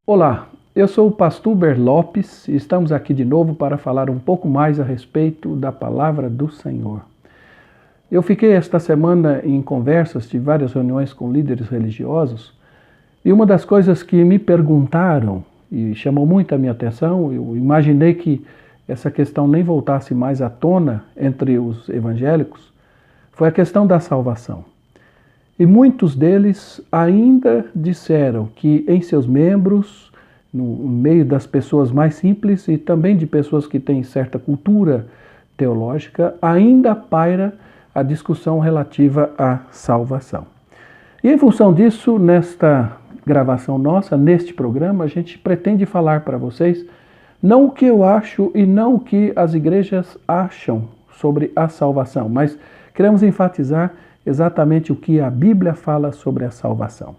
Olá, eu sou o pastor Huber Lopes e estamos aqui de novo para falar um pouco mais a respeito da palavra do Senhor. Eu fiquei esta semana em conversas, tive várias reuniões com líderes religiosos e uma das coisas que me perguntaram e chamou muito a minha atenção, eu imaginei que essa questão nem voltasse mais à tona entre os evangélicos, foi a questão da salvação. E muitos deles ainda disseram que em seus membros, no meio das pessoas mais simples e também de pessoas que têm certa cultura teológica, ainda paira a discussão relativa à salvação. E em função disso, nesta gravação nossa, neste programa, a gente pretende falar para vocês não o que eu acho e não o que as igrejas acham sobre a salvação, mas queremos enfatizar exatamente o que a Bíblia fala sobre a salvação.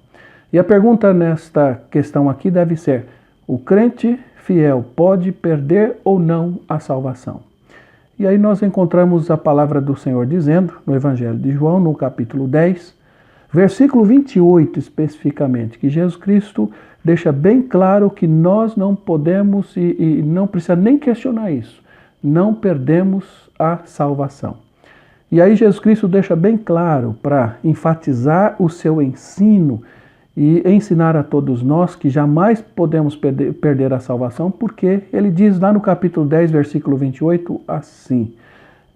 E a pergunta nesta questão aqui deve ser: o crente fiel pode perder ou não a salvação? E aí nós encontramos a palavra do Senhor dizendo, no Evangelho de João, no capítulo 10, versículo 28 especificamente, que Jesus Cristo deixa bem claro que nós não podemos e não precisa nem questionar isso, não perdemos a salvação. E aí Jesus Cristo deixa bem claro para enfatizar o seu ensino e ensinar a todos nós que jamais podemos perder a salvação, porque ele diz lá no capítulo 10, versículo 28, assim: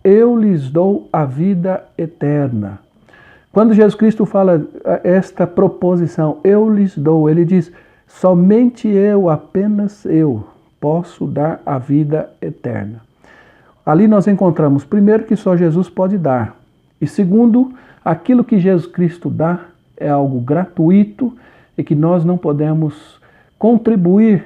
eu lhes dou a vida eterna. Quando Jesus Cristo fala esta proposição, eu lhes dou, ele diz, somente eu, apenas eu, posso dar a vida eterna. Ali nós encontramos, primeiro, que só Jesus pode dar. E segundo, aquilo que Jesus Cristo dá é algo gratuito e que nós não podemos contribuir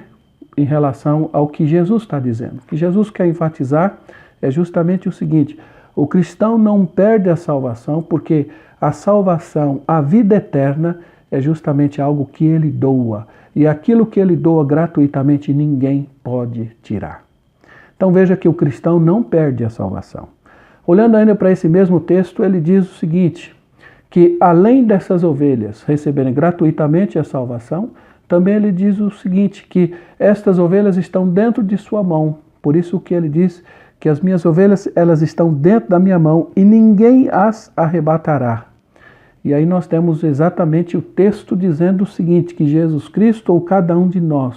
em relação ao que Jesus está dizendo. O que Jesus quer enfatizar é justamente o seguinte: o cristão não perde a salvação porque a salvação, a vida eterna, é justamente algo que ele doa. E aquilo que ele doa gratuitamente ninguém pode tirar. Então veja que o cristão não perde a salvação. Olhando ainda para esse mesmo texto, ele diz o seguinte, que além dessas ovelhas receberem gratuitamente a salvação, também ele diz o seguinte, que estas ovelhas estão dentro de sua mão. Por isso que ele diz que as minhas ovelhas, elas estão dentro da minha mão e ninguém as arrebatará. E aí nós temos exatamente o texto dizendo o seguinte, que Jesus Cristo ou cada um de nós,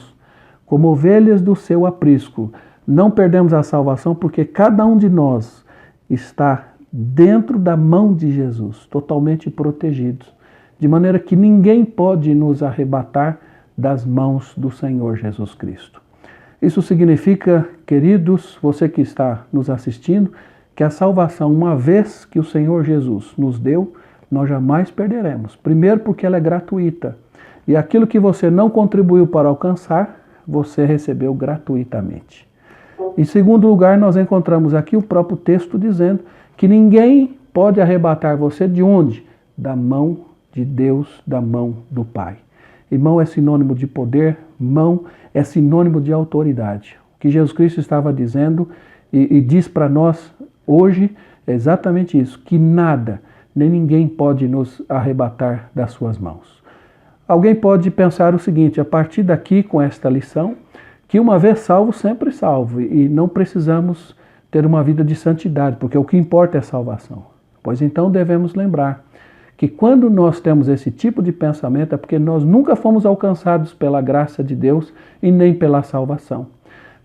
como ovelhas do seu aprisco, não perdemos a salvação porque cada um de nós está dentro da mão de Jesus, totalmente protegidos, de maneira que ninguém pode nos arrebatar das mãos do Senhor Jesus Cristo. Isso significa, queridos, você que está nos assistindo, que a salvação, uma vez que o Senhor Jesus nos deu, nós jamais perderemos. Primeiro porque ela é gratuita. E aquilo que você não contribuiu para alcançar, você recebeu gratuitamente. Em segundo lugar, nós encontramos aqui o próprio texto dizendo que ninguém pode arrebatar você de onde? Da mão de Deus, da mão do Pai. E mão é sinônimo de poder, mão é sinônimo de autoridade. O que Jesus Cristo estava dizendo e diz para nós hoje é exatamente isso, que nada, nem ninguém pode nos arrebatar das suas mãos. Alguém pode pensar o seguinte, a partir daqui, com esta lição, que uma vez salvo, sempre salvo, e não precisamos ter uma vida de santidade, porque o que importa é a salvação. Pois então devemos lembrar que quando nós temos esse tipo de pensamento é porque nós nunca fomos alcançados pela graça de Deus e nem pela salvação.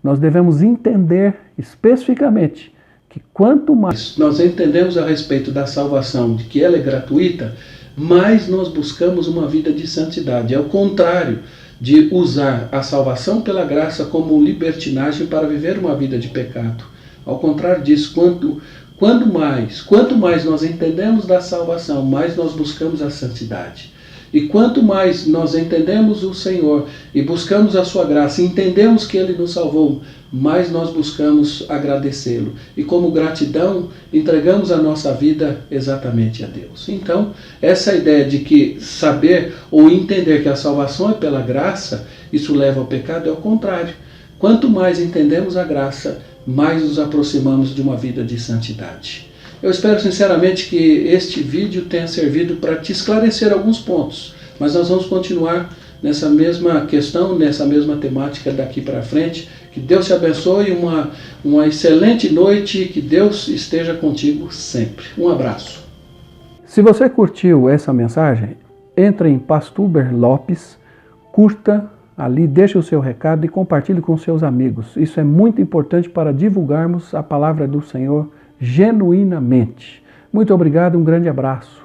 Nós devemos entender especificamente que quanto mais nós entendemos a respeito da salvação, de que ela é gratuita, mais nós buscamos uma vida de santidade. É o contrário de usar a salvação pela graça como libertinagem para viver uma vida de pecado. Ao contrário disso, quanto mais nós entendemos da salvação, mais nós buscamos a santidade. E quanto mais nós entendemos o Senhor e buscamos a sua graça, e entendemos que Ele nos salvou, mais nós buscamos agradecê-lo. E como gratidão, entregamos a nossa vida exatamente a Deus. Então, essa ideia de que saber ou entender que a salvação é pela graça, isso leva ao pecado, é o contrário. Quanto mais entendemos a graça, mais nos aproximamos de uma vida de santidade. Eu espero sinceramente que este vídeo tenha servido para te esclarecer alguns pontos, mas nós vamos continuar nessa mesma questão, nessa mesma temática daqui para frente. Que Deus te abençoe, uma excelente noite, que Deus esteja contigo sempre. Um abraço. Se você curtiu essa mensagem, entre em Pastor Uber Lopes, curta ali, deixe o seu recado e compartilhe com seus amigos. Isso é muito importante para divulgarmos a palavra do Senhor genuinamente. Muito obrigado, um grande abraço.